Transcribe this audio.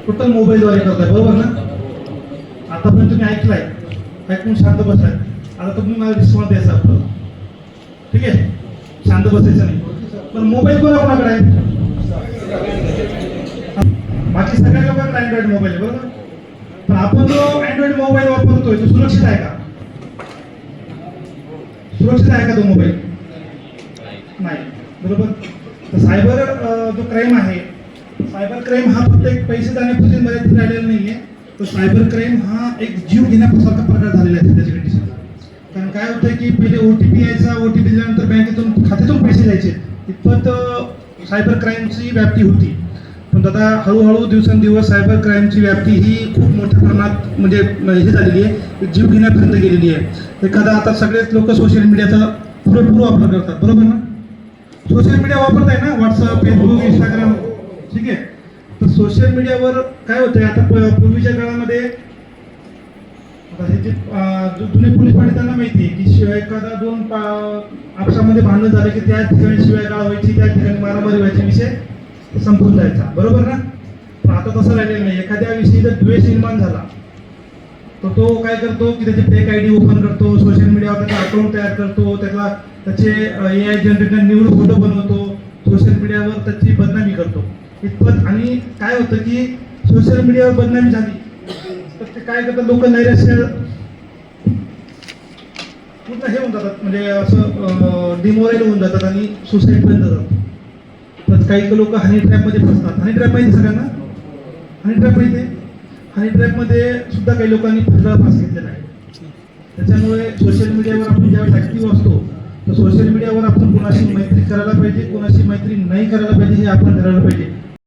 Total मोबाईलद्वारे करताय, बरोबर ना? आतापर्यंत तुम्ही ऐकलाय, ऐकून शांत बसलाय. आता तुम्ही मला रिस्पॉन्स द्यायचा आपल्याला, ठीक आहे? शांत बसायचं नाही. पण मोबाईल कोणाकडे आहे? बाकी सगळ्या लोकांकडे अँड्रॉइड मोबाईल आहे, बरोबर? पण आपण जो अँड्रॉइड मोबाईल वापरतोय तो सुरक्षित आहे का? सुरक्षित आहे का तो मोबाईल? नाही, बरोबर? तर सायबर जो क्राईम आहे, सायबर क्राईम हा फक्त एक पैसे जाण्यापुरती मर्यादित राहिलेला नाहीये. तर सायबर क्राईम हा एक जीव घेण्यासारखा प्रकार झालेला आहे सध्याच्या कंडिशनला. कारण काय होतं की पहिले OTP यायचा, OTP दिल्यानंतर बँकेतून खात्यातून पैसे जायचे, इतपत सायबर क्राईमची व्याप्ती होती. पण आता हळूहळू दिवसेंदिवस सायबर क्राईमची व्याप्ती ही खूप मोठ्या प्रमाणात म्हणजे हे झालेली आहे, जीव घेण्यापर्यंत गेलेली आहे. एखादा आता सगळेच लोक सोशल मीडियाचा पुरेपूर वापर करतात, बरोबर ना? सोशल मीडिया वापरताय ना, व्हॉट्सअप, फेसबुक, इंस्टाग्राम, ठीक आहे? तर सोशल मीडियावर काय होतंय आता, पूर्वीच्या काळामध्ये आता हे जे जुने पोलीस पाटील त्यांना माहिती आहे की एखादा दोन आपसामध्ये भांडण झाले की त्या ठिकाणी शिवाय गाळ व्हायची, त्या ठिकाणी मारामारी व्हायची, विषय संपून जायचा, बरोबर ना? पण आता तसं राहिलेलं नाही. एखाद्या विषयी जर द्वेष निर्माण झाला तर तो काय करतो की त्याची फेक ID ओपन करतो, सोशल मीडियावर त्याचा अकाउंट तयार करतो, त्याचे AI जनरेटर निवड फोटो बनवतो, सोशल मीडियावर त्याची बदनामी करतो इतपत. आणि काय होतं की सोशल मीडियावर बदनामी झाली तर ते काय करतात, लोक नैराश्य पूर्ण हे होऊन जातात, म्हणजे असं डिमोरल होऊन जातात आणि सुसाईड पर्यंत जातात. तर काही लोक हनी ट्रॅपमध्ये फसतात. हनी ट्रॅप माहिती सगळ्यांना? हनी ट्रॅप माहिती आहे? हनी ट्रॅपमध्ये सुद्धा काही लोकांनी फसला फास घेतलेला आहे. त्याच्यामुळे सोशल मीडियावर आपण ज्यावेळेस ॲक्टिव्ह असतो तर सोशल मीडियावर आपण कोणाशी मैत्री करायला पाहिजे, कोणाशी मैत्री नाही करायला पाहिजे हे आपण ठरवलं पाहिजे.